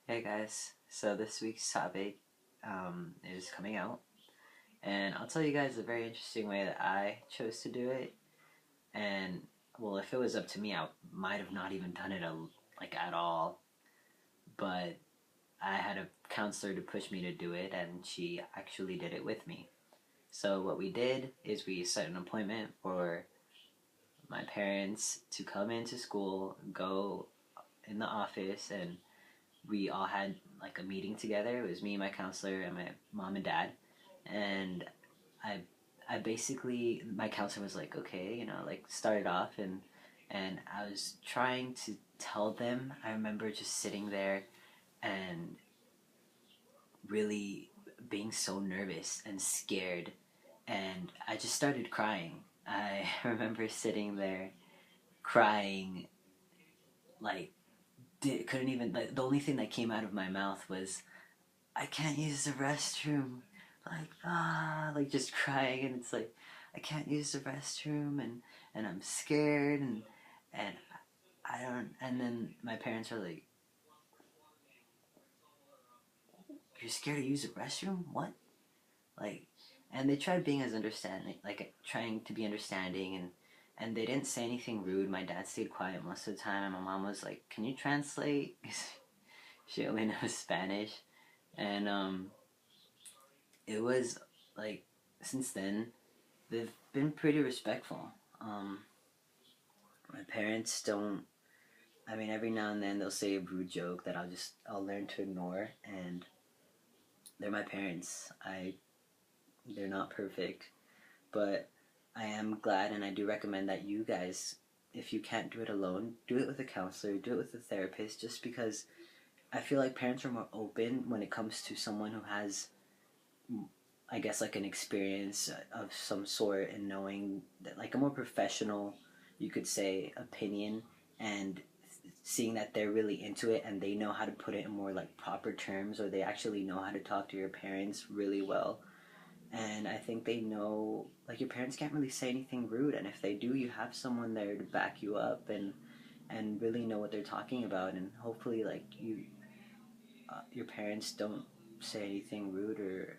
Hey guys, so this week's topic is coming out, and I'll tell you guys a very interesting way that I chose to do it. And well, if it was up to me, I might have not even done it like at all. But I had a counselor to push me to do it, and she actually did it with me. So what we did is we set an appointment for my parents to come into school, go in the office, and we all had like a meeting together. It was me, my counselor, and my mom and dad. And I I basically my counselor was like, okay, like started off and I was trying to tell them. I remember just sitting there and really being so nervous and scared, and I just started crying. I remember sitting there crying, like couldn't even, like, the only thing that came out of my mouth was, I can't use the restroom. Like just crying, and it's like, I can't use the restroom, and I'm scared, and I don't. And then my parents are like, "You're scared to use the restroom? What?" Like, and they tried being as understanding, like trying to be understanding, and they didn't say anything rude. My dad stayed quiet most of the time. My mom was like, "Can you translate?" She only knows Spanish, and it was like, since then they've been pretty respectful. Um, my parents don't. I mean, every now and then they'll say a rude joke that I'll learn to ignore, and they're my parents. They're not perfect, but I am glad, and I do recommend that you guys, if you can't do it alone, do it with a counselor, do it with a therapist, just because I feel like parents are more open when it comes to someone who has, I guess, like an experience of some sort, and knowing that, like, a more professional, you could say, opinion, and seeing that they're really into it and they know how to put it in more like proper terms, or they actually know how to talk to your parents really well. And I think they know, like, your parents can't really say anything rude, and if they do, you have someone there to back you up and really know what they're talking about, and hopefully, like, your parents don't say anything rude. Or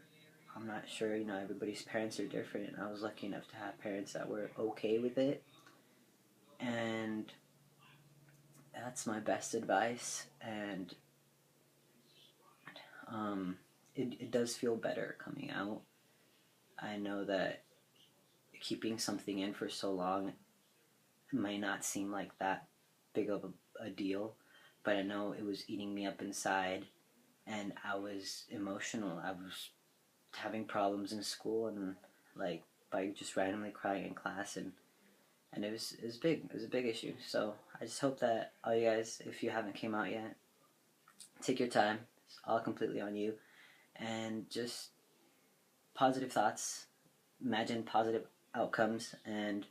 I'm not sure, everybody's parents are different. I was lucky enough to have parents that were okay with it, and that's my best advice. And um, it does feel better coming out. I know that keeping something in for so long might not seem like that big of a deal, but I know it was eating me up inside, and I was emotional. I was having problems in school, and, like, by just randomly crying in class, and it was big. It was a big issue. So I just hope that all you guys, if you haven't came out yet, take your time. It's all completely on you, and just positive thoughts. Imagine positive outcomes, and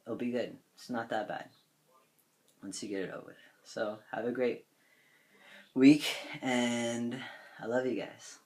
it'll be good. It's not that bad once you get it over with. So have a great week, and I love you guys.